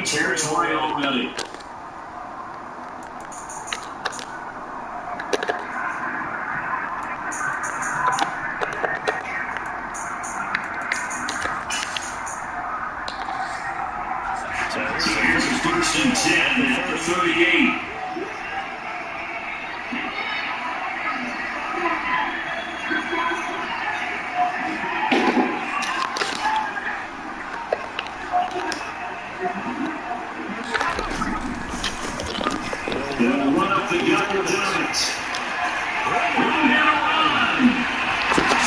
territory already. First and 10 at the 38. They'll run up the gut with it. Run and run.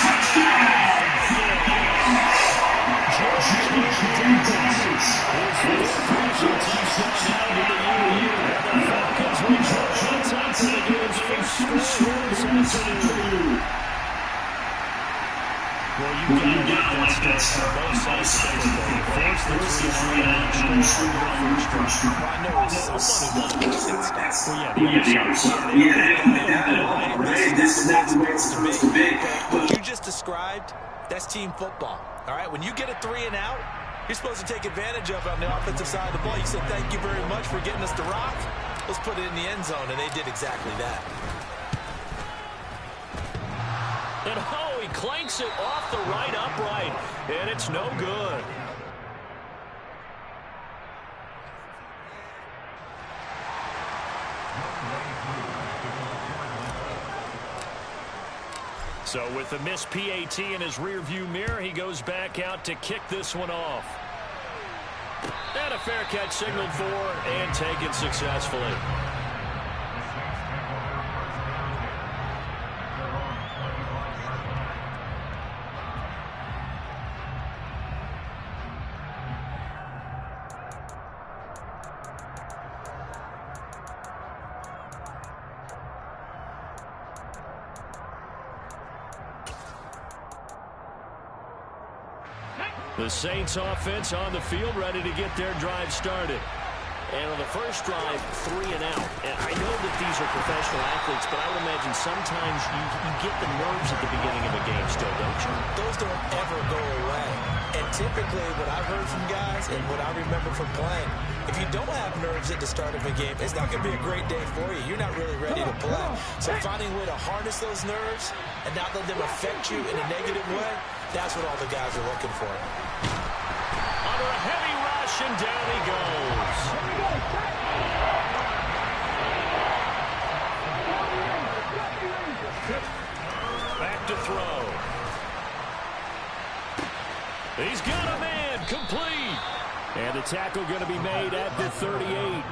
Touchdown. Well, you gotta like that stuff on both sides of the ball. Force the three out and score on the first drive. I know someone who doesn't like that stuff. Well, yeah, the other side. Yeah, they don't like that at all, right? This is not the way it's supposed to be. What you just described, that's team football. All right, when you get a 3 and out, you're supposed to take advantage of it on the offensive side of the ball. You said, thank you very much for getting us to rock. Let's put it in the end zone, and they did exactly that. And oh, he clanks it off the right upright, and it's no good. So with the missed PAT in his rearview mirror, he goes back out to kick this one off. And a fair catch signaled for and taken successfully. The Saints offense on the field, ready to get their drive started. And on the first drive, 3 and out. And I know that these are professional athletes, but I would imagine sometimes you get the nerves at the beginning of a game still, don't you? Those don't ever go away. And typically what I've heard from guys and what I remember from playing, if you don't have nerves at the start of a game, it's not going to be a great day for you. You're not really ready to play. So finding a way to harness those nerves and not let them affect you in a negative way, that's what all the guys are looking for. Under a heavy rush, and down he goes. Back to throw. He's got a man, complete. And the tackle going to be made at the 38.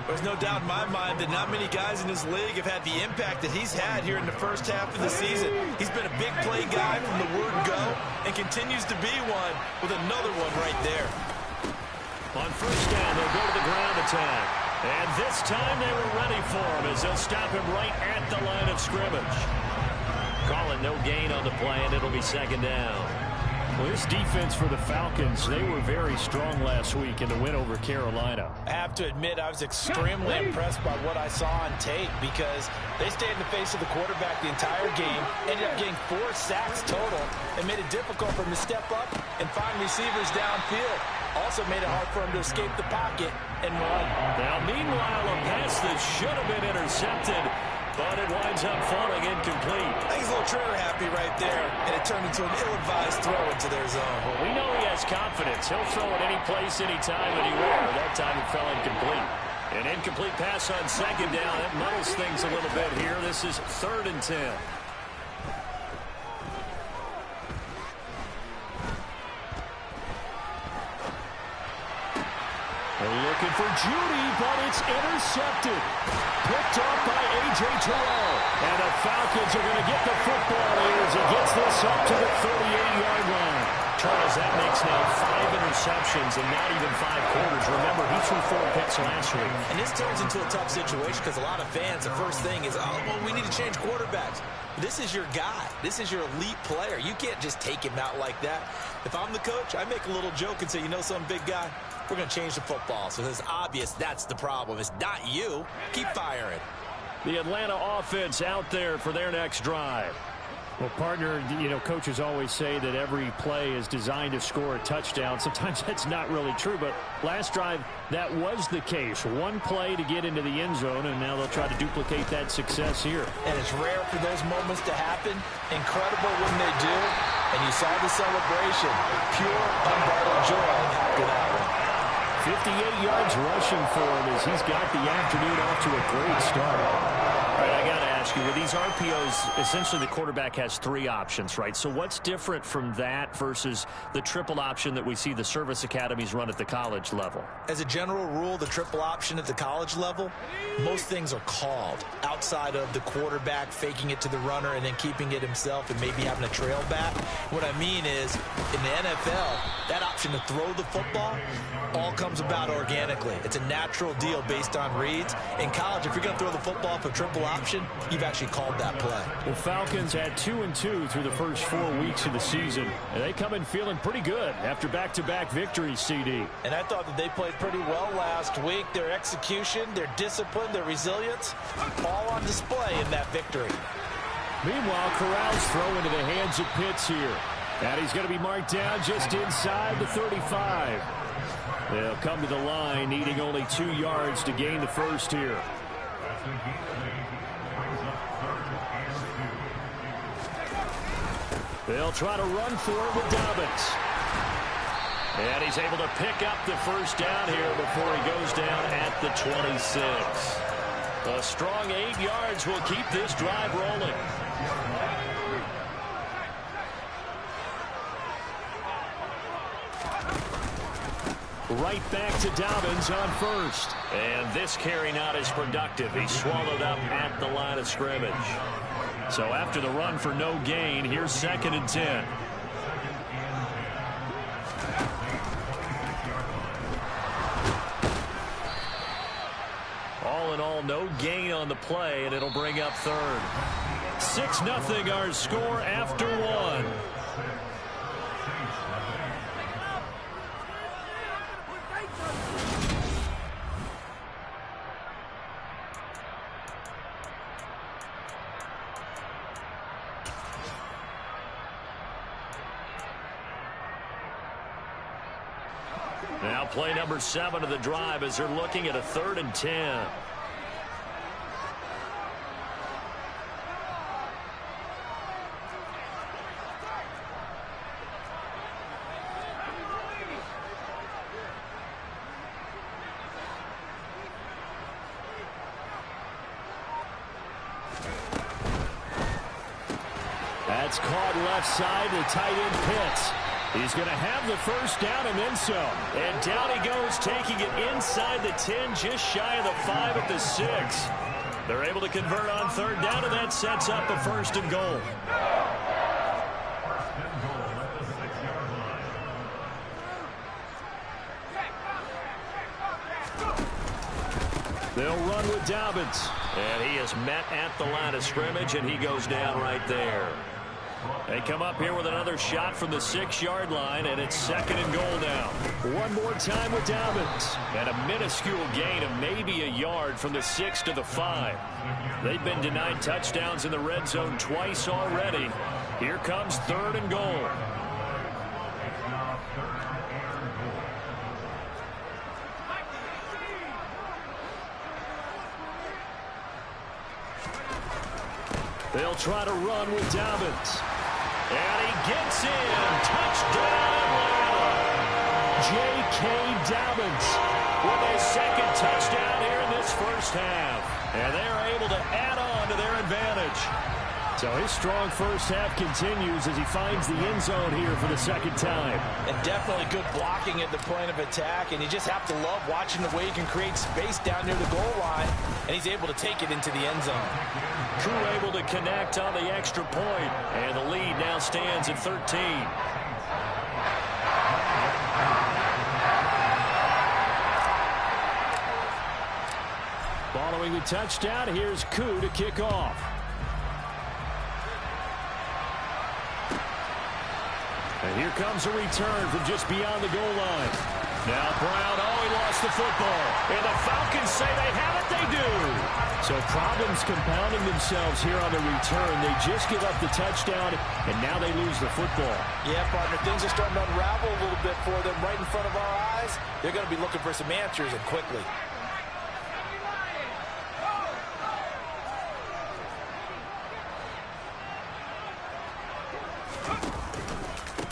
There's no doubt in my mind that not many guys in this league have had the impact that he's had here in the first half of the season. He's been a big play guy from the word go and continues to be one with another one right there. On first down, they'll go to the ground attack. And this time they were ready for him as they'll stop him right at the line of scrimmage. Calling no gain on the play, and it'll be second down. Well, this defense for the Falcons, they were very strong last week in the win over Carolina. I have to admit, I was extremely impressed by what I saw on tape because they stayed in the face of the quarterback the entire game, ended up getting 4 sacks total, and made it difficult for him to step up and find receivers downfield. Also made it hard for him to escape the pocket and run. Now, meanwhile, a pass that should have been intercepted, but it winds up falling incomplete. I think he's a little trigger happy right there, and it turned into an ill-advised throw into their zone. Well, we know he has confidence. He'll throw it any place, anytime, anywhere. That time it fell incomplete. An incomplete pass on second down. That muddles things a little bit here. This is 3rd and 10. Looking for Judy, but it's intercepted. Picked off by A.J. Terrell. And the Falcons are going to get the football here as he gets this up to the 38-yard line. Charles, that makes now 5 interceptions in not even 5 quarters. Remember, he threw 4 picks last week. And this turns into a tough situation because a lot of fans, the first thing is, oh, well, we need to change quarterbacks. This is your guy. This is your elite player. You can't just take him out like that. If I'm the coach, I make a little joke and say, you know some big guy? We're going to change the football. So it's obvious that's the problem. It's not you. Keep firing. The Atlanta offense out there for their next drive. Well, partner, you know, coaches always say that every play is designed to score a touchdown. Sometimes that's not really true, but last drive, that was the case. One play to get into the end zone, and now they'll try to duplicate that success here. And it's rare for those moments to happen. Incredible when they do. And you saw the celebration. Pure, unbridled joy after that one. 58 yards rushing for him as he's got the afternoon off to a great start. All right, I got to ask you, with these RPOs, essentially the quarterback has three options, right? So what's different from that versus the triple option that we see the service academies run at the college level? As a general rule, the triple option at the college level, most things are called outside of the quarterback faking it to the runner and then keeping it himself and maybe having a trail back. What I mean is, in the NFL, that option to throw the football all comes about organically. It's a natural deal based on reads. In college, if you're going to throw the football for triple option, you've actually called that play. Well, Falcons had 2-2 through the first 4 weeks of the season, and they come in feeling pretty good after back-to-back victories, CD. And I thought that they played pretty well last week. Their execution, their discipline, their resilience, all on display in that victory. Meanwhile, Corral's throw into the hands of Pitts here. And he's going to be marked down just inside the 35. They'll come to the line, needing only 2 yards to gain the first here. They'll try to run for it with Dobbins. And he's able to pick up the first down here before he goes down at the 26. A strong 8 yards will keep this drive rolling. Right back to Dobbins on first. And this carry not as productive. He's swallowed up at the line of scrimmage. So after the run for no gain, here's 2nd and 10. All in all, no gain on the play, and it'll bring up 3rd. 6-0 our score after 1. Now play number 7 of the drive as they're looking at a 3rd and 10. That's caught left side to tight end Pitts. He's going to have the first down and then some. And down he goes, taking it inside the 10, just shy of the 5 at the 6. They're able to convert on 3rd down, and that sets up a 1st and goal. They'll run with Dobbins. And he is met at the line of scrimmage, and he goes down right there. They come up here with another shot from the 6-yard line, and it's 2nd and goal now. One more time with Dobbins. And a minuscule gain of maybe a yard from the 6 to the 5. They've been denied touchdowns in the red zone twice already. Here comes 3rd and goal. They'll try to run with Dobbins. And he gets in. Touchdown, Atlanta. J.K. Dobbins with a 2nd touchdown here in this first half. And they're able to add on to their advantage. So his strong first half continues as he finds the end zone here for the 2nd time. And definitely good blocking at the point of attack. And you just have to love watching the way he can create space down near the goal line. And he's able to take it into the end zone. Crew able to connect on the extra point. And the lead now stands at 13. Following the touchdown, here's Koo to kick off. And here comes a return from just beyond the goal line. Now Brown, he lost gets the football. And the Falcons say they have it. They do. So problems compounding themselves here on the return. They just give up the touchdown, and now they lose the football. Yeah, partner, things are starting to unravel a little bit for them right in front of our eyes. They're going to be looking for some answers, and quickly.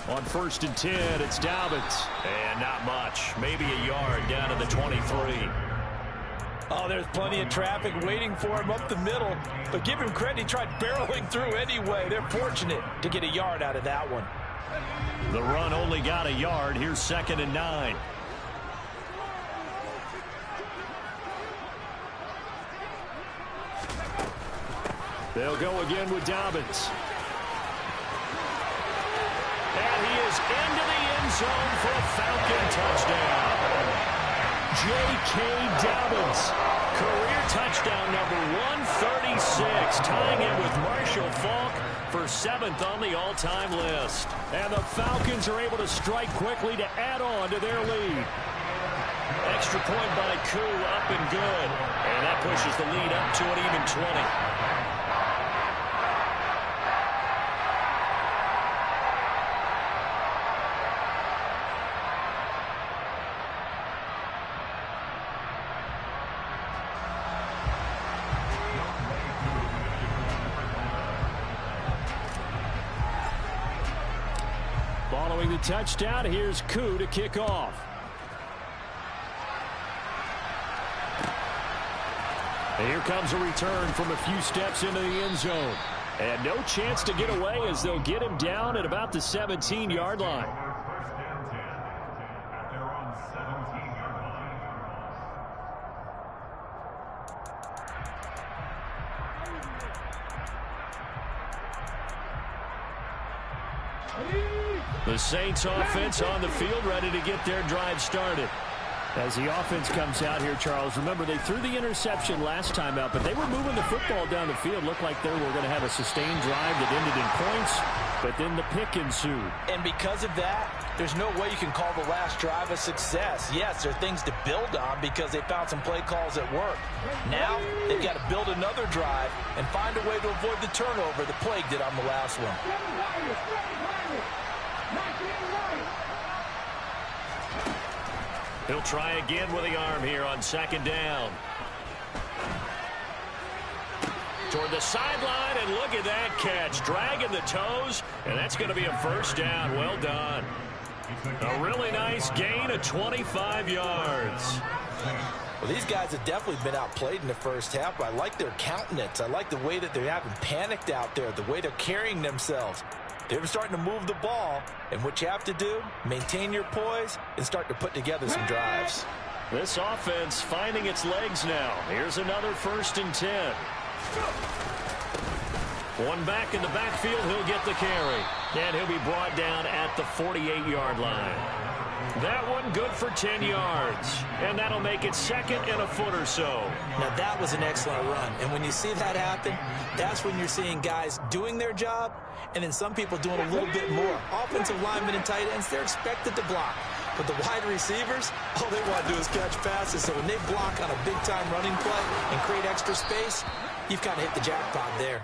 On 1st and 10, it's Dobbins. And not much. Maybe a yard down to the 23. Oh, there's plenty of traffic waiting for him up the middle. But give him credit, he tried barreling through anyway. They're fortunate to get a yard out of that one. The run only got a yard. Here's 2nd and 9. They'll go again with Dobbins. And he is into the end zone for a Falcon touchdown. J.K. Dobbins, career touchdown number 136, tying it with Marshall Faulk for 7th on the all-time list. And the Falcons are able to strike quickly to add on to their lead. Extra point by Koo, up and good. And that pushes the lead up to an even 20. Following the touchdown, here's Koo to kick off. And here comes a return from a few steps into the end zone. And no chance to get away as they'll get him down at about the 17-yard line. The Saints offense on the field, ready to get their drive started. As the offense comes out here, Charles, remember they threw the interception last time out, but they were moving the football down the field. Looked like they were going to have a sustained drive that ended in points, but then the pick ensued. And because of that, there's no way you can call the last drive a success. Yes, there are things to build on because they found some play calls that work. Now, they've got to build another drive and find a way to avoid the turnover the Plague did on the last one. He'll try again with the arm here on 2nd down. Toward the sideline, and look at that catch. Dragging the toes, and that's going to be a 1st down. Well done. A really nice gain of 25 yards. Well, these guys have definitely been outplayed in the first half, but I like their countenance. I like the way that they haven't panicked out there, the way they're carrying themselves. They're starting to move the ball, and what you have to do, maintain your poise and start to put together some drives. This offense finding its legs now. Here's another 1st and 10. One back in the backfield, he'll get the carry. And he'll be brought down at the 48-yard line. That one good for 10 yards. And that'll make it 2nd and a foot or so. Now that was an excellent run. And when you see that happen, that's when you're seeing guys doing their job and then some people doing a little bit more. Offensive linemen and tight ends, they're expected to block. But the wide receivers, all they want to do is catch passes. So when they block on a big-time running play and create extra space, you've kind of hit the jackpot there.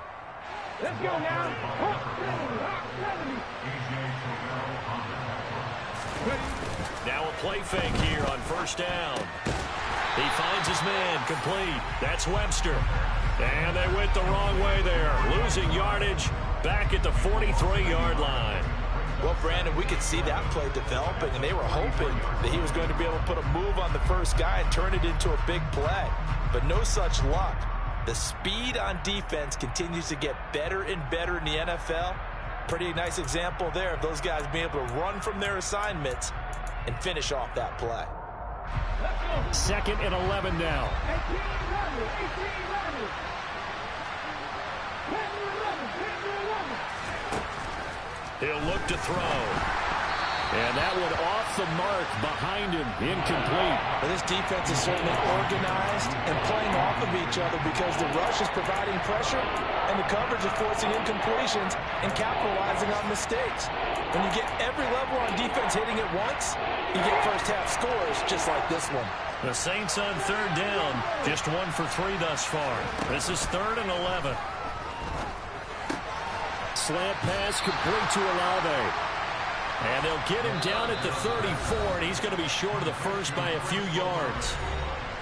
Let's go now. Now a play fake here on 1st down. He finds his man, complete. That's Webster. And they went the wrong way there. Losing yardage back at the 43-yard line. Well, Brandon, we could see that play developing, and they were hoping that he was going to be able to put a move on the first guy and turn it into a big play. But no such luck. The speed on defense continues to get better and better in the NFL. Pretty nice example there of those guys being able to run from their assignments and finish off that play. 2nd and 11 now. He'll look to throw. And that one off the mark behind him, incomplete. Well, this defense is certainly organized and playing off of each other because the rush is providing pressure and the coverage is forcing incompletions and capitalizing on mistakes. When you get every level on defense hitting it once, you get first half scores just like this one. The Saints on third down, just 1 for 3 thus far. This is 3rd and 11. Slant pass complete to Olave. And they'll get him down at the 34, and he's going to be short of the first by a few yards.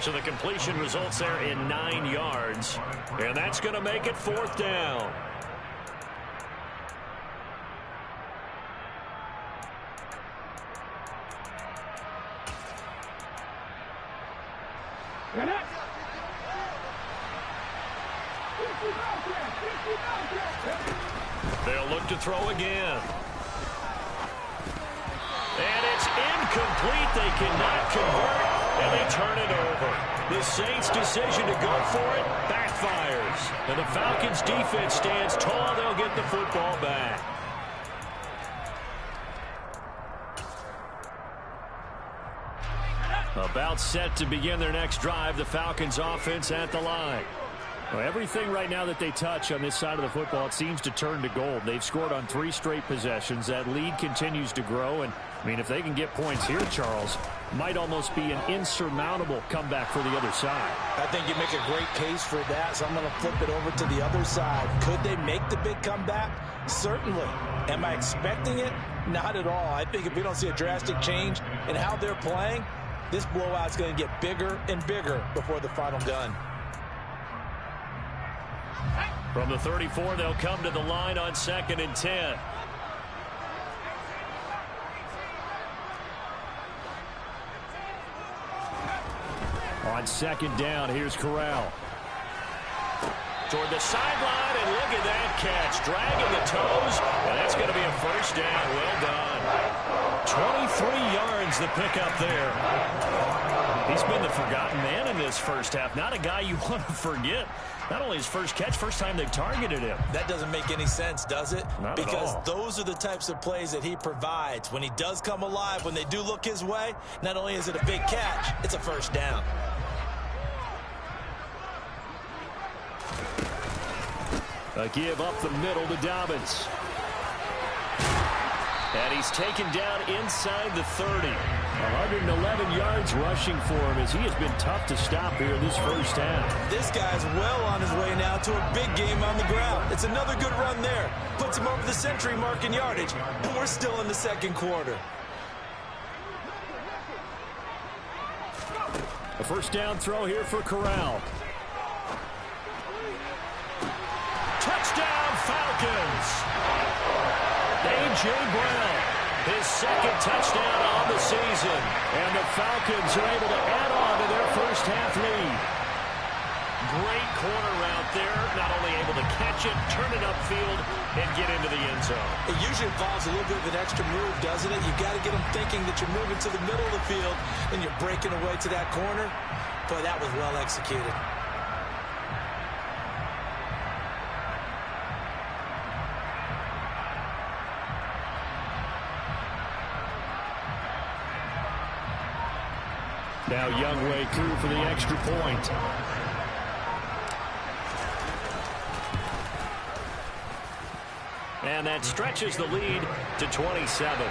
So the completion results there in 9 yards. And that's going to make it 4th down. They'll look to throw again. And it's incomplete. They cannot convert, and they turn it over. The Saints' decision to go for it backfires. And the Falcons' defense stands tall. They'll get the football back. About set to begin their next drive. The Falcons' offense at the line. Well, everything right now that they touch on this side of the football, it seems to turn to gold. They've scored on 3 straight possessions. That lead continues to grow. And, I mean, if they can get points here, Charles, might almost be an insurmountable comeback for the other side. I think you make a great case for that, so I'm going to flip it over to the other side. Could they make the big comeback? Certainly. Am I expecting it? Not at all. I think if we don't see a drastic change in how they're playing, this blowout's going to get bigger and bigger before the final gun. From the 34, they'll come to the line on 2nd and 10. On 2nd down, here's Corral. Toward the sideline, and look at that catch. Dragging the toes, and that's going to be a 1st down. Well done. 23 yards the pickup there. He's been the forgotten man in this first half. Not a guy you want to forget. Not only his first catch, first time they've targeted him. That doesn't make any sense, does it? Not because at all. Those are the types of plays that he provides. When he does come alive, when they do look his way, not only is it a big catch, it's a 1st down. A give up the middle to Dobbins. And he's taken down inside the 30. 111 yards rushing for him as he has been tough to stop here in this first half. This guy's well on his way now to a big game on the ground. It's another good run there. Puts him over the century mark in yardage, and we're still in the 2nd quarter. A 1st down throw here for Corral. Touchdown, Falcons! A.J. Brown, his 2nd touchdown on the season. And the Falcons are able to add on to their first half lead. Great corner route there. Not only able to catch it, turn it upfield, and get into the end zone. It usually involves a little bit of an extra move, doesn't it? You've got to get them thinking that you're moving to the middle of the field and you're breaking away to that corner. Boy, that was well executed. Now Youngway through for the extra point. And that stretches the lead to 27.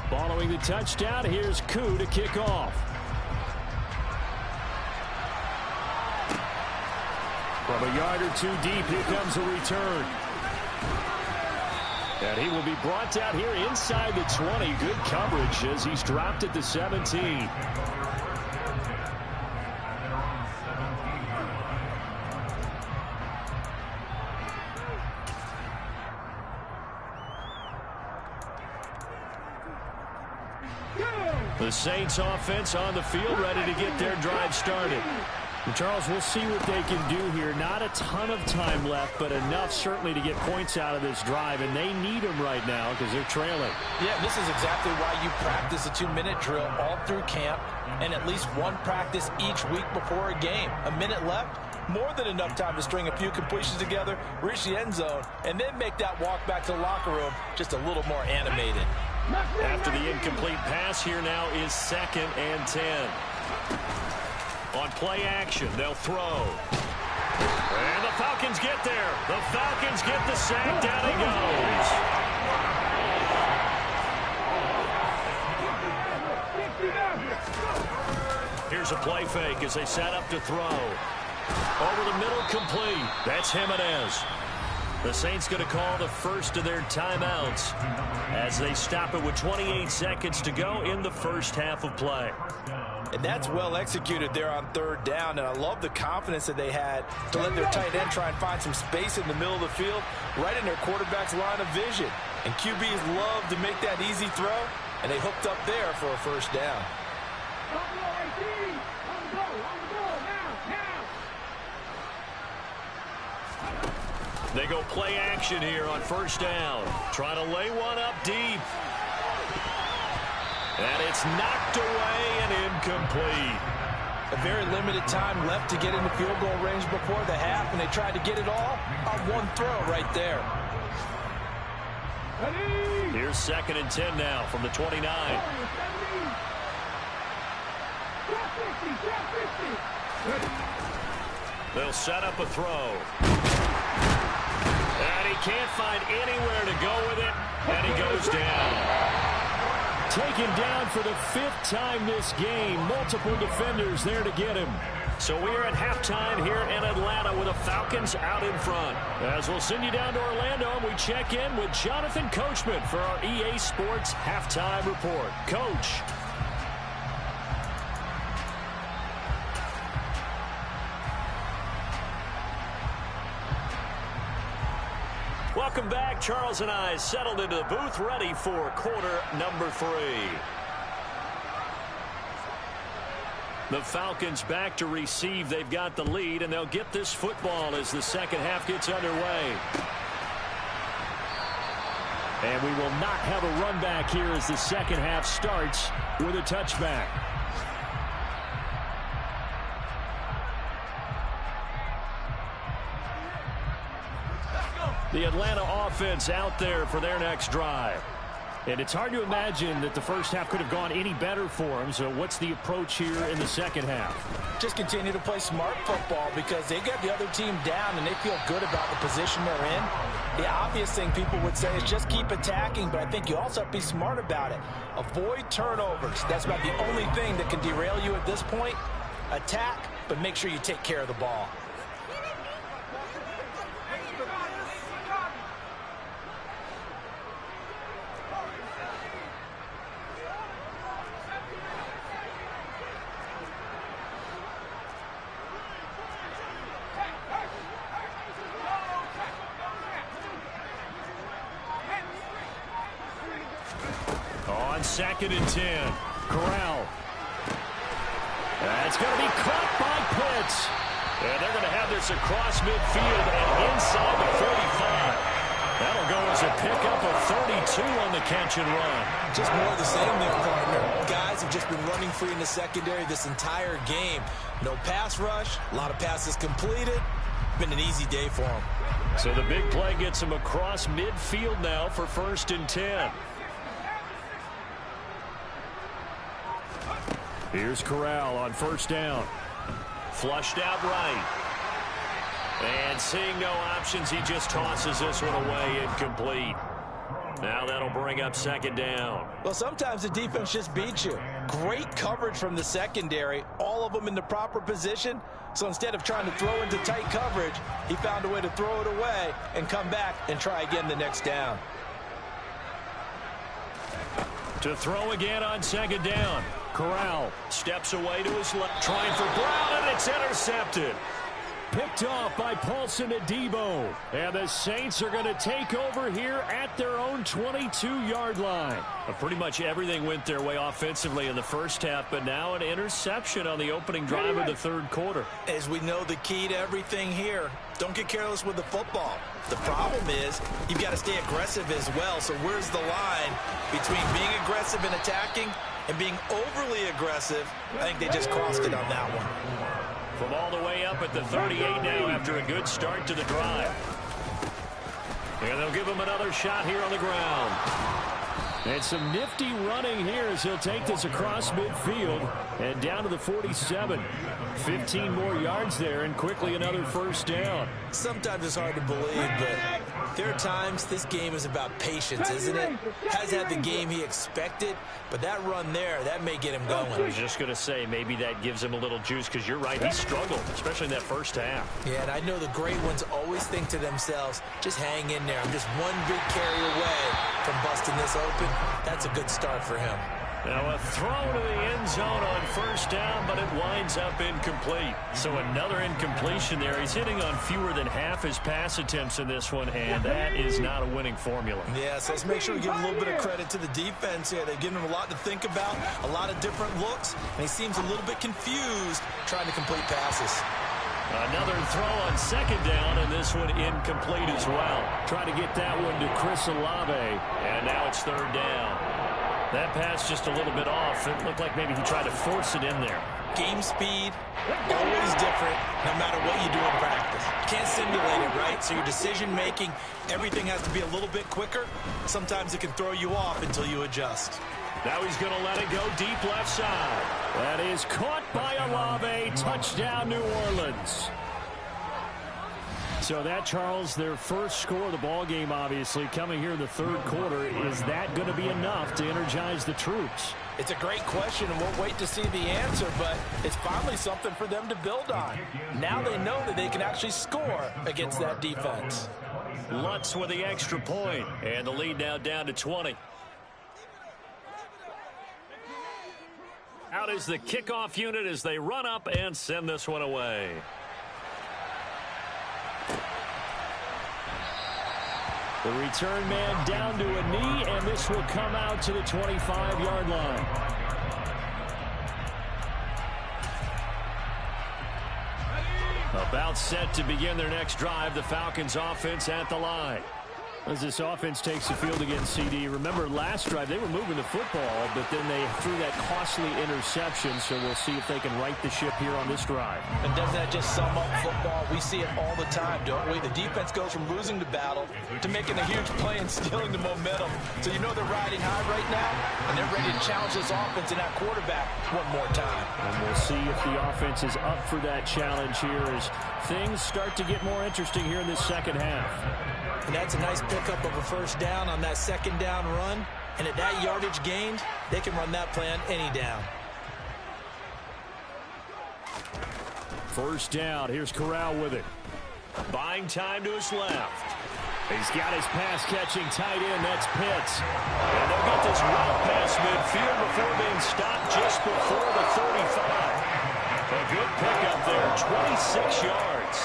Following the touchdown, here's Koo to kick off. From a yard or 2 deep, here comes a return. And he will be brought down here inside the 20. Good coverage as he's dropped at the 17. The Saints offense on the field, ready to get their drive started. And Charles, we'll see what they can do here. Not a ton of time left, but enough certainly to get points out of this drive, and they need them right now because they're trailing. Yeah, this is exactly why you practice a 2-minute drill all through camp and at least one practice each week before a game. A minute left, more than enough time to string a few completions together, reach the end zone, and then make that walk back to the locker room just a little more animated. After the incomplete pass, here now is 2nd and 10. On play action, they'll throw. And the Falcons get there. The Falcons get the sack. Down he goes. Here's a play fake as they set up to throw. Over the middle, complete. That's Jimenez. The Saints going to call the first of their timeouts as they stop it with 28 seconds to go in the first half of play. And that's well executed there on 3rd down. And I love the confidence that they had to let their tight end try and find some space in the middle of the field, right in their quarterback's line of vision. And QBs love to make that easy throw, and they hooked up there for a first down. They go play action here on 1st down. Trying to lay one up deep. And it's knocked away and incomplete. A very limited time left to get into field goal range before the half, and they tried to get it all on one throw right there. Here's 2nd and 10 now from the 29. They'll set up a throw. And he can't find anywhere to go with it, and he goes down. Taken down for the 5th time this game. Multiple defenders there to get him. So we're at halftime here in Atlanta with the Falcons out in front. As we'll send you down to Orlando, and we check in with Jonathan Coachman for our EA Sports Halftime Report. Coach. Welcome back. Charles and I settled into the booth, ready for quarter number 3. The Falcons back to receive. They've got the lead, and they'll get this football as the second half gets underway. And we will not have a run back here as the second half starts with a touchback. The Atlanta offense out there for their next drive. And it's hard to imagine that the first half could have gone any better for them. So what's the approach here in the second half? Just continue to play smart football because they got the other team down and they feel good about the position they're in. The obvious thing people would say is just keep attacking, but I think you also have to be smart about it. Avoid turnovers. That's about the only thing that can derail you at this point. Attack, but make sure you take care of the ball. On 2nd and 10, Corral. That's going to be caught by Pitts. And they're going to have this across midfield and inside the 45. That'll go as a pickup of 32 on the catch and run. Just more of the same there, partner. Guys have just been running free in the secondary this entire game. No pass rush, a lot of passes completed. Been an easy day for them. So the big play gets them across midfield now for 1st and 10. Here's Corral on 1st down. Flushed out right. And seeing no options, he just tosses this one away, incomplete. Now that'll bring up 2nd down. Well, sometimes the defense just beats you. Great coverage from the secondary, all of them in the proper position. So instead of trying to throw into tight coverage, he found a way to throw it away and come back and try again the next down. To throw again on 2nd down. Corral steps away to his left, trying for Brown, and it's intercepted. Picked off by Paulson Adebo. And the Saints are going to take over here at their own 22-yard line. Pretty much everything went their way offensively in the first half, but now an interception on the opening drive of the 3rd quarter. As we know, the key to everything here, don't get careless with the football. The problem is you've got to stay aggressive as well. So where's the line between being aggressive and attacking and being overly aggressive? I think they just crossed it on that one. From all the way up at the 38 now after a good start to the drive. And they'll give him another shot here on the ground. And some nifty running here as he'll take this across midfield and down to the 47. 15 more yards there and quickly another first down. Sometimes it's hard to believe, but there are times this game is about patience, isn't it? Hasn't had the game he expected, but that run there, that may get him going. I was just going to say maybe that gives him a little juice because you're right, he struggled, especially in that first half. Yeah, and I know the great ones always think to themselves, just hang in there. I'm just one big carry away from busting this open. That's a good start for him. Now a throw to the end zone on first down, but it winds up incomplete. So another incompletion there. He's hitting on fewer than half his pass attempts in this one, and that is not a winning formula. Yeah, so let's make sure we give a little bit of credit to the defense here. They've given him a lot to think about, a lot of different looks, and he seems a little bit confused trying to complete passes. Another throw on second down, and this one incomplete as well. Trying to get that one to Chris Olave, and now it's third down. That pass just a little bit off. It looked like maybe he tried to force it in there. Game speed, always different, no matter what you do in practice. You can't simulate it, right? So your decision-making, everything has to be a little bit quicker. Sometimes it can throw you off until you adjust. Now he's going to let it go deep left side. That is caught by Olave. Touchdown, New Orleans. So that, Charles, their first score of the ball game, obviously, coming here in the third quarter. Is that going to be enough to energize the troops? It's a great question, and we'll wait to see the answer, but it's finally something for them to build on. Now they know that they can actually score against that defense. Lutz with the extra point, and the lead now down to 20. Out is the kickoff unit as they run up and send this one away. The return man down to a knee, and this will come out to the 25-yard line. About set to begin their next drive, the Falcons offense at the line. As this offense takes the field against CD, remember last drive they were moving the football, but then they threw that costly interception, so we'll see if they can right the ship here on this drive. And doesn't that just sum up football? We see it all the time, don't we? The defense goes from losing the battle to making a huge play and stealing the momentum. So you know they're riding high right now, and they're ready to challenge this offense and that quarterback one more time. And we'll see if the offense is up for that challenge here as things start to get more interesting here in this second half. And that's a nice pickup of a first down on that second down run. And at that yardage gained, they can run that play on any down. First down. Here's Corral with it. Buying time to his left. He's got his pass-catching tight end. That's Pitts. And they'll get this route past midfield before being stopped just before the 35. A good pickup there, 26 yards.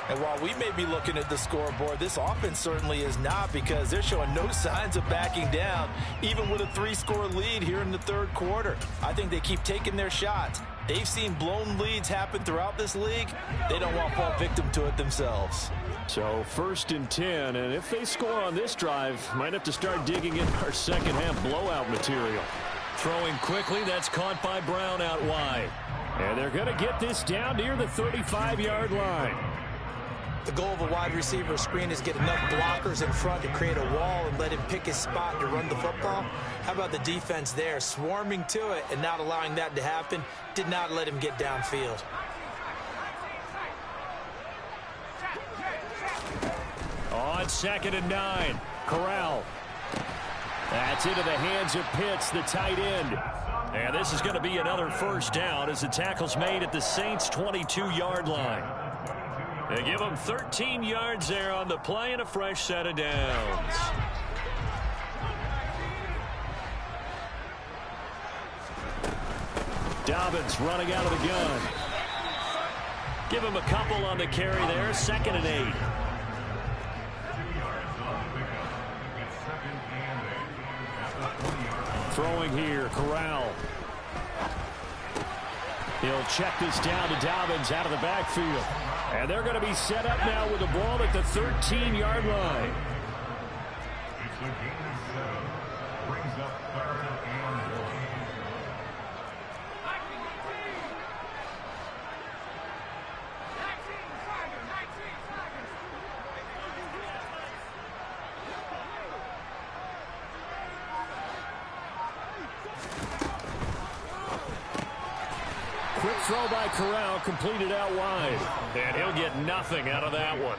And while we may be looking at the scoreboard, this offense certainly is not, because they're showing no signs of backing down, even with a 3-score lead here in the third quarter. I think they keep taking their shots. They've seen blown leads happen throughout this league. They don't want to fall victim to it themselves. So first and 10, and if they score on this drive, might have to start digging in our second half blowout material. Throwing quickly, that's caught by Brown out wide. And they're going to get this down near the 35-yard line. The goal of a wide receiver screen is get enough blockers in front to create a wall and let him pick his spot to run the football. How about the defense there, swarming to it and not allowing that to happen? Did not let him get downfield. On second and 9, Corral. That's into the hands of Pitts, the tight end. And this is going to be another first down as the tackle's made at the Saints' 22-yard line. They give them 13 yards there on the play and a fresh set of downs. Dobbins running out of the gun. Give him a couple on the carry there, 2nd and 8. Throwing here, Corral. He'll check this down to Dobbins out of the backfield. And they're going to be set up now with the ball at the 13-yard line. quick throw by Corral, completed out wide. And he'll get nothing out of that one.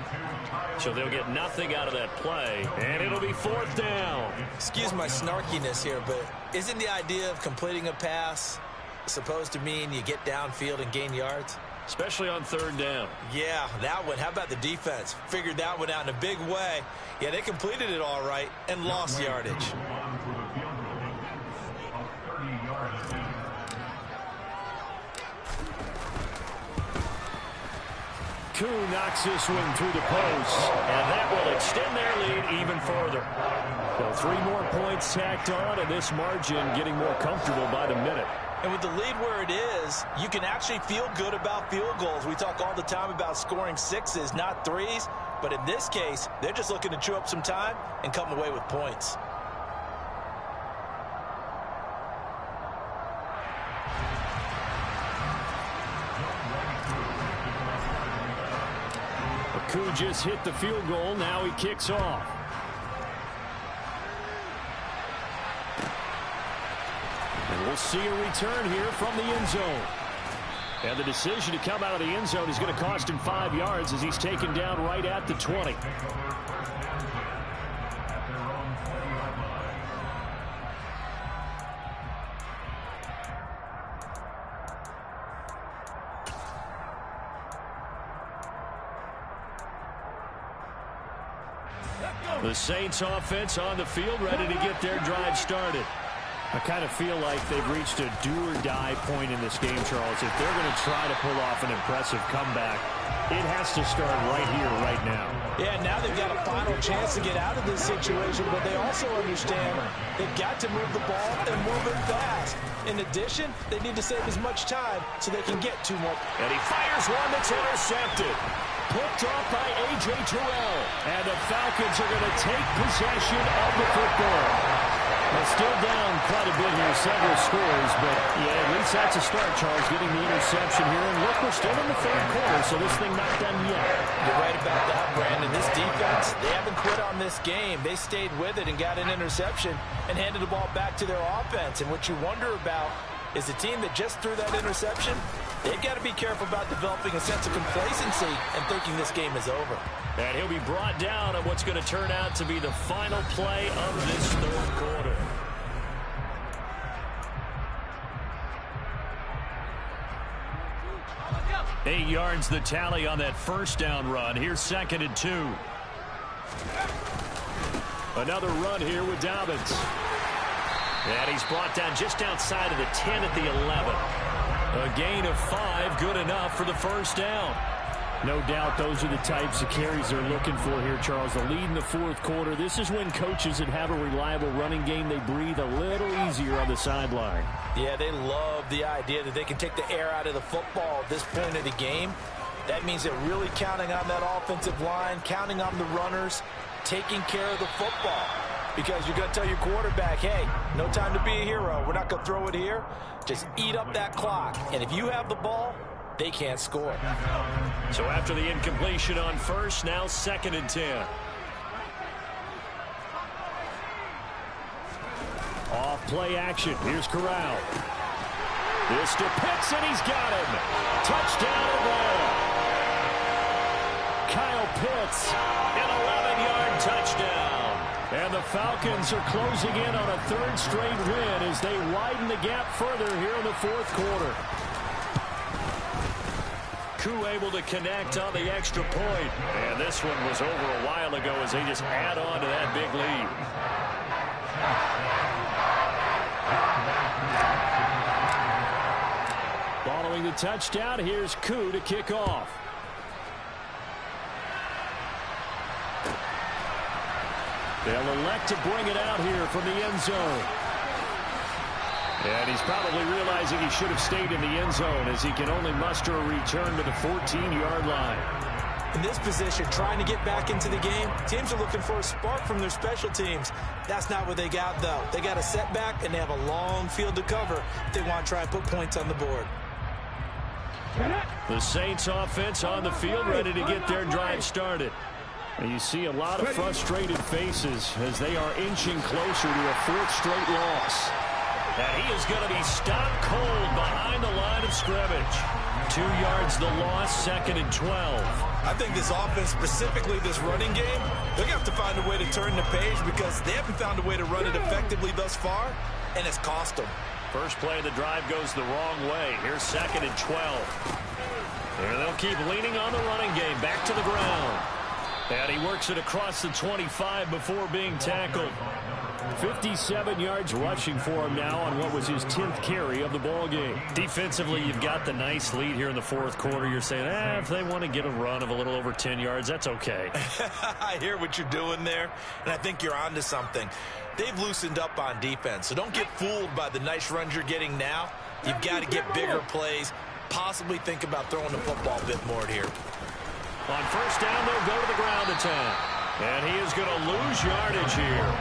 So they'll get nothing out of that play, and it'll be 4th down. Excuse my snarkiness here, but isn't the idea of completing a pass supposed to mean you get downfield and gain yards? Especially on 3rd down. Yeah, that one. How about the defense? Figured that one out in a big way. Yeah, they completed it all right and lost yardage. Koo knocks this one through the post, and that will extend their lead even further. So 3 more points tacked on, and this margin getting more comfortable by the minute. And with the lead where it is, you can actually feel good about field goals. We talk all the time about scoring 6s, not 3s. But in this case, they're just looking to chew up some time and come away with points. Koo just hit the field goal. Now he kicks off. And we'll see a return here from the end zone. And the decision to come out of the end zone is going to cost him 5 yards as he's taken down right at the 20. The Saints offense on the field, ready to get their drive started. I kind of feel like they've reached a do-or-die point in this game, Charles. If they're going to try to pull off an impressive comeback, it has to start right here, right now. Yeah, now they've got a final chance to get out of this situation, but they also understand they've got to move the ball and move it fast. In addition, they need to save as much time so they can get 2 more. And he fires one that's intercepted. Picked off by A.J. Terrell. And the Falcons are going to take possession of the football. They're still down quite a bit here, several scores, but yeah, at least that's a start, Charles, getting the interception here. And look, we're still in the 3rd quarter, so this thing not done yet. You're right about that, Brandon. This defense, they haven't quit on this game. They stayed with it and got an interception and handed the ball back to their offense. And what you wonder about is the team that just threw that interception, they've got to be careful about developing a sense of complacency and thinking this game is over. And he'll be brought down on what's going to turn out to be the final play of this 3rd quarter. Eight yards the tally on that 1st down run. Here's 2nd and 2. Another run here with Dobbins. And he's brought down just outside of the 10 at the 11. A gain of 5, good enough for the 1st down. No doubt those are the types of carries they're looking for here, Charles. The lead in the 4th quarter. This is when coaches that have a reliable running game, they breathe a little easier on the sideline. Yeah, they love the idea that they can take the air out of the football at this point of the game. That means they're really counting on that offensive line, counting on the runners, taking care of the football. Because you're going to tell your quarterback, hey, no time to be a hero. We're not going to throw it here. Just eat up that clock. And if you have the ball, they can't score. So after the incompletion on 1st, now 2nd and 10. Off play action. Here's Corral. This to Pitts, and he's got him. Touchdown Atlanta. Kyle Pitts, an 11-yard touchdown. And the Falcons are closing in on a 3rd straight win as they widen the gap further here in the 4th quarter. Koo able to connect on the extra point. And this one was over a while ago as they just add on to that big lead. Following the touchdown, here's Koo to kick off. They'll elect to bring it out here from the end zone. And he's probably realizing he should have stayed in the end zone as he can only muster a return to the 14-yard line. In this position, trying to get back into the game, teams are looking for a spark from their special teams. That's not what they got, though. They got a setback, and they have a long field to cover if they want to try and put points on the board. The Saints offense on the field ready to get their drive started. And you see a lot of frustrated faces as they are inching closer to a 4th straight loss. And he is going to be stopped cold behind the line of scrimmage. 2 yards the loss, 2nd and 12. I think this offense, specifically this running game, they're going to have to find a way to turn the page because they haven't found a way to run it effectively thus far, and it's cost them. First play of the drive goes the wrong way. Here's 2nd and 12. And they'll keep leaning on the running game. Back to the ground. And he works it across the 25 before being tackled. 57 yards rushing for him now on what was his 10th carry of the ball game. Defensively, you've got the nice lead here in the 4th quarter. You're saying, if they want to get a run of a little over 10 yards, that's okay. I hear what you're doing there, and I think you're onto something. They've loosened up on defense, so don't get fooled by the nice runs you're getting now. You've got to get bigger plays, possibly think about throwing the football a bit more here. On first down, they'll go to the ground attack. And he is going to lose yardage here.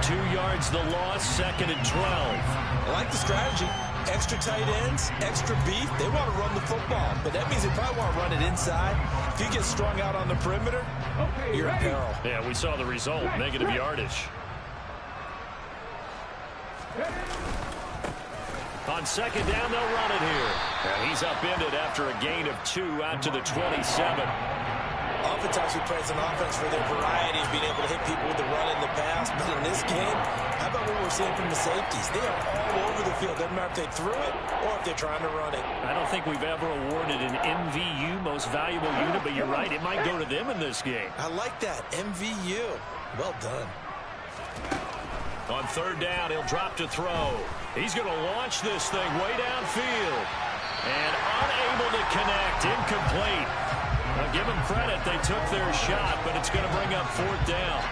2 yards the loss, 2nd and 12. I like the strategy. Extra tight ends, extra beef. They want to run the football, but that means they probably want to run it inside. If you get strung out on the perimeter, you're in peril. Yeah, we saw the result, negative yardage. On 2nd down, they'll run it here. And he's upended after a gain of 2 out to the 27. Oftentimes we praise an offense for their variety of being able to hit people with the run in the pass. But in this game, how about what we're seeing from the safeties? They are all over the field. Doesn't matter if they threw it or if they're trying to run it. I don't think we've ever awarded an MVU, most valuable unit, but you're right. It might go to them in this game. I like that. MVU. Well done. On 3rd down, he'll drop to throw. He's going to launch this thing way downfield. And unable to connect. Incomplete. Now, give them credit. They took their shot, but it's going to bring up 4th down.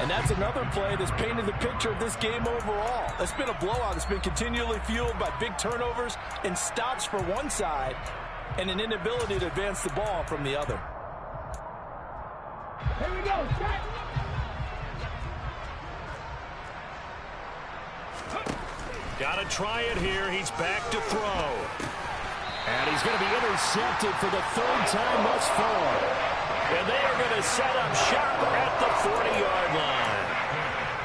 And that's another play that's painted the picture of this game overall. It's been a blowout. It's been continually fueled by big turnovers and stops for one side and an inability to advance the ball from the other. Here we go. Set. Got to try it here. He's back to throw. And he's going to be intercepted for the 3rd time thus far. And they are going to set up shop at the 40-yard line.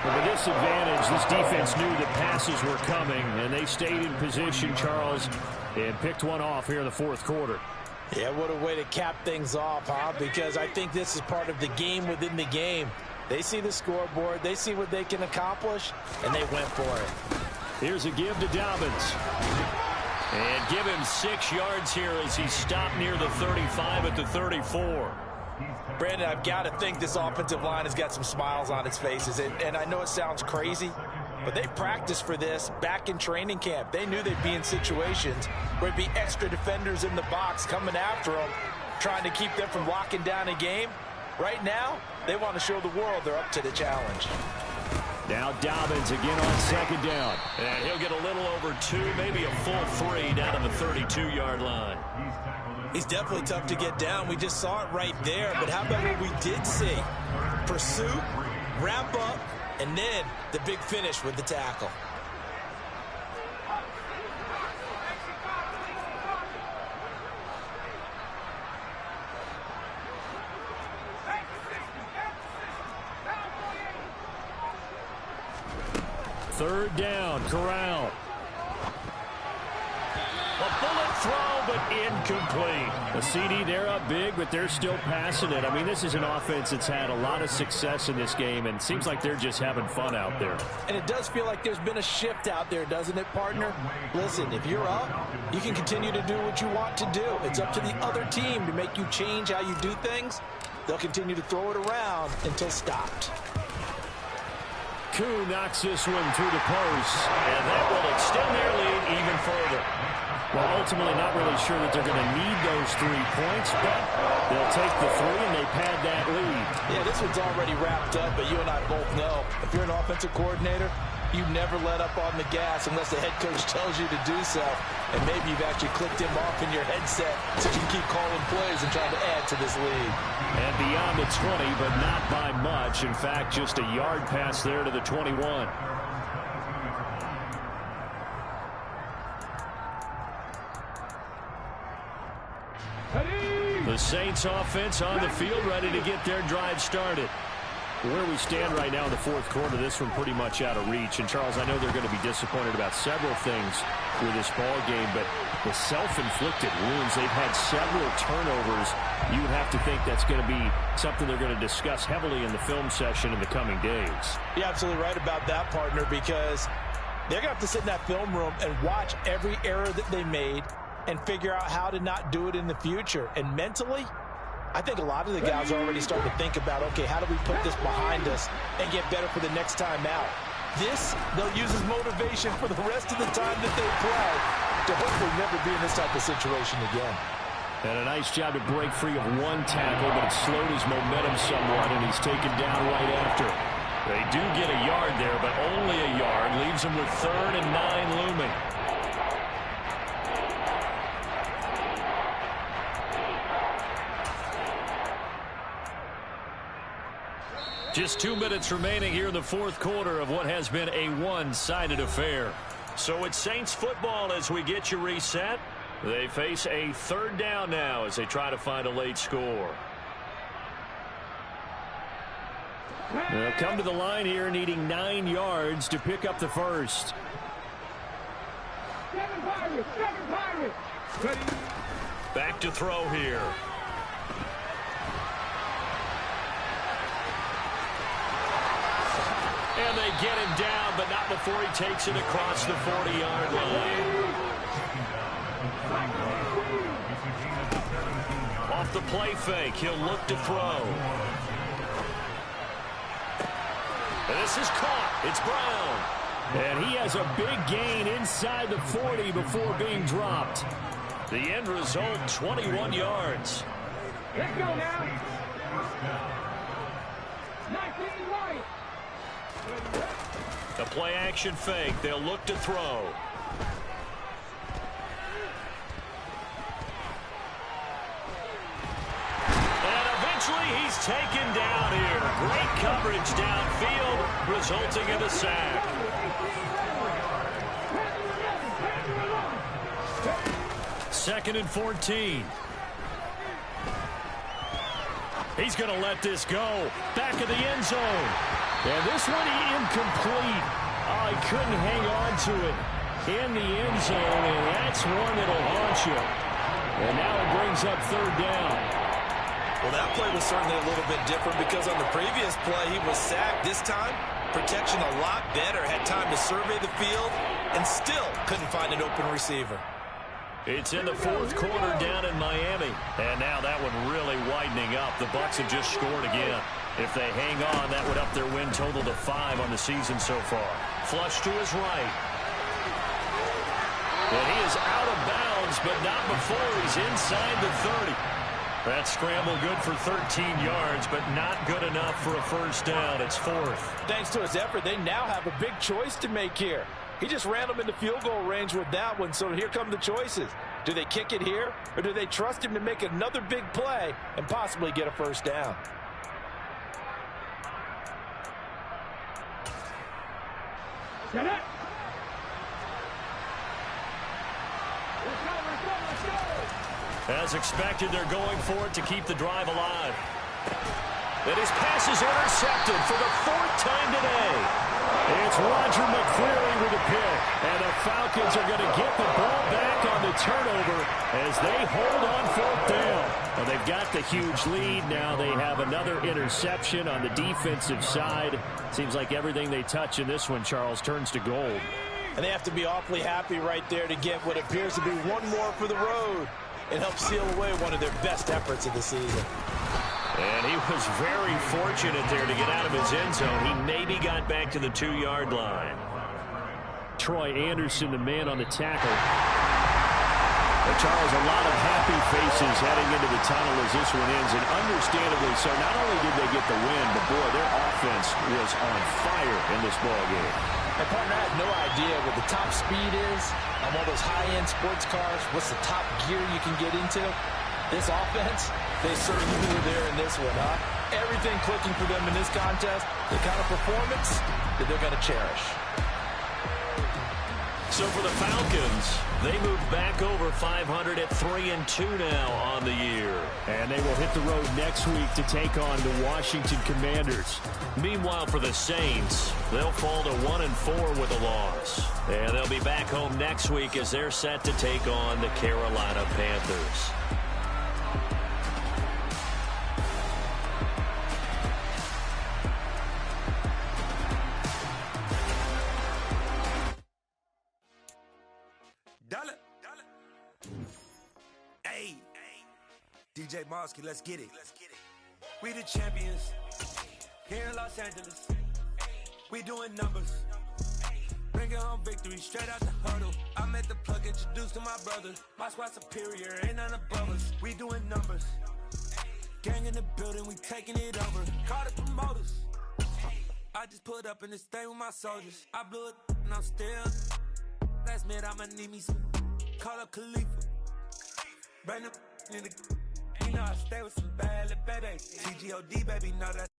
With a disadvantage, this defense knew that passes were coming, and they stayed in position, Charles, and picked one off here in the 4th quarter. Yeah, what a way to cap things off, huh? Because I think this is part of the game within the game. They see the scoreboard, they see what they can accomplish, and they went for it. Here's a give to Dobbins. And give him 6 yards here as he stopped near the 35 at the 34. Brandon, I've got to think this offensive line has got some smiles on its faces. And I know it sounds crazy, but they practiced for this back in training camp. They knew they'd be in situations where it'd be extra defenders in the box coming after them, trying to keep them from locking down a game. Right now, they want to show the world they're up to the challenge. Now Dobbins again on 2nd down. And he'll get a little over 2, maybe a full 3 down to the 32-yard line. He's definitely tough to get down. We just saw it right there. But how about what we did see? Pursuit, wrap up, and then the big finish with the tackle. Third down, Corral. A bullet throw, but incomplete. The CD, they're up big, but they're still passing it. I mean, this is an offense that's had a lot of success in this game, and it seems like they're just having fun out there. And it does feel like there's been a shift out there, doesn't it, partner? Listen, if you're up, you can continue to do what you want to do. It's up to the other team to make you change how you do things. They'll continue to throw it around until stopped. Koo knocks this one through the post, and that will extend their lead even further. Well, ultimately not really sure that they're going to need those 3 points, but they'll take the 3 and they pad that lead. Yeah, this one's already wrapped up, but you and I both know if you're an offensive coordinator, you never let up on the gas unless the head coach tells you to do so. And maybe you've actually clicked him off in your headset so you can keep calling plays and trying to add to this lead. And beyond the 20, but not by much. In fact, just a yard pass there to the 21. The Saints offense on the field ready to get their drive started. Where we stand right now in the fourth quarter, this one pretty much out of reach. And, Charles, I know they're going to be disappointed about several things with this ball game, but the self-inflicted wounds, they've had several turnovers. You would have to think that's going to be something they're going to discuss heavily in the film session in the coming days. You're absolutely right about that, partner, because they're going to have to sit in that film room and watch every error that they made and figure out how to not do it in the future. And mentally, I think a lot of the guys are already starting to think about, okay, how do we put this behind us and get better for the next time out? This, they'll use as motivation for the rest of the time that they play to hopefully never be in this type of situation again. And a nice job to break free of one tackle, but it slowed his momentum somewhat, and he's taken down right after. They do get a yard there, but only a yard. Leaves him with 3rd and 9 looming. Just 2 minutes remaining here in the fourth quarter of what has been a one-sided affair. So it's Saints football as we get you reset. They face a 3rd down now as they try to find a late score. They'll come to the line here needing 9 yards to pick up the first. Back to throw here. And they get him down, but not before he takes it across the 40-yard line. Off the play fake, he'll look to throw. And this is caught. It's Brown. And he has a big gain inside the 40 before being dropped. The end result, 21 yards. Let's go now. 19 right. The play-action fake. They'll look to throw. And eventually he's taken down here. Great coverage downfield, resulting in a sack. Second and 14. He's going to let this go. Back of the end zone. And this one incomplete. Oh, he couldn't hang on to it in the end zone, and that's one that'll haunt you. And now it brings up 3rd down. Well, that play was certainly a little bit different because on the previous play, he was sacked. This time, protection a lot better. Had time to survey the field and still couldn't find an open receiver. It's in the fourth quarter down in Miami. And now that one really widening up. The Bucs have just scored again. If they hang on, that would up their win total to 5 on the season so far. Flush to his right. And he is out of bounds, but not before he's inside the 30. That scramble good for 13 yards, but not good enough for a first down. It's 4th. Thanks to his effort, they now have a big choice to make here. He just ran them into field goal range with that one, so here come the choices. Do they kick it here, or do they trust him to make another big play and possibly get a first down? Get it. As expected, they're going for it to keep the drive alive. And his pass is intercepted for the 4th time today. It's Roger McCreary with a pick. And the Falcons are going to get the ball back on the turnover as they hold on 4th down. Well, they've got the huge lead. Now they have another interception on the defensive side. Seems like everything they touch in this one, Charles, turns to gold. And they have to be awfully happy right there to get what appears to be one more for the road and help seal away one of their best efforts of the season. And he was very fortunate there to get out of his end zone. He maybe got back to the 2-yard line. Troy Anderson, the man on the tackle. But Charles, a lot of happy faces heading into the tunnel as this one ends, and understandably so. Not only did they get the win, but boy, their offense was on fire in this ball game. And partner, I have no idea what the top speed is on one of those high-end sports cars. What's the top gear you can get into? This offense, they certainly were there in this one, huh? Everything clicking for them in this contest, the kind of performance that they're going to cherish. So for the Falcons, they move back over 500 at 3-2 now on the year. And they will hit the road next week to take on the Washington Commanders. Meanwhile, for the Saints, they'll fall to 1-4 with a loss. And they'll be back home next week as they're set to take on the Carolina Panthers. Hey, DJ Mosky, let's get it. We the champions here in Los Angeles. We doing numbers. Bringing home victory straight out the huddle. I'm at the plug, introduced to my brother. My squad superior, ain't none above us. We doing numbers. Gang in the building, we taking it over. Call the promoters. I just put up in this thing with my soldiers. I blew it and I'm still. Last minute, I'ma need me some. Call up Khalifa. Bring them in the. You know I stay with some bad little baby. TGOD, baby, know that.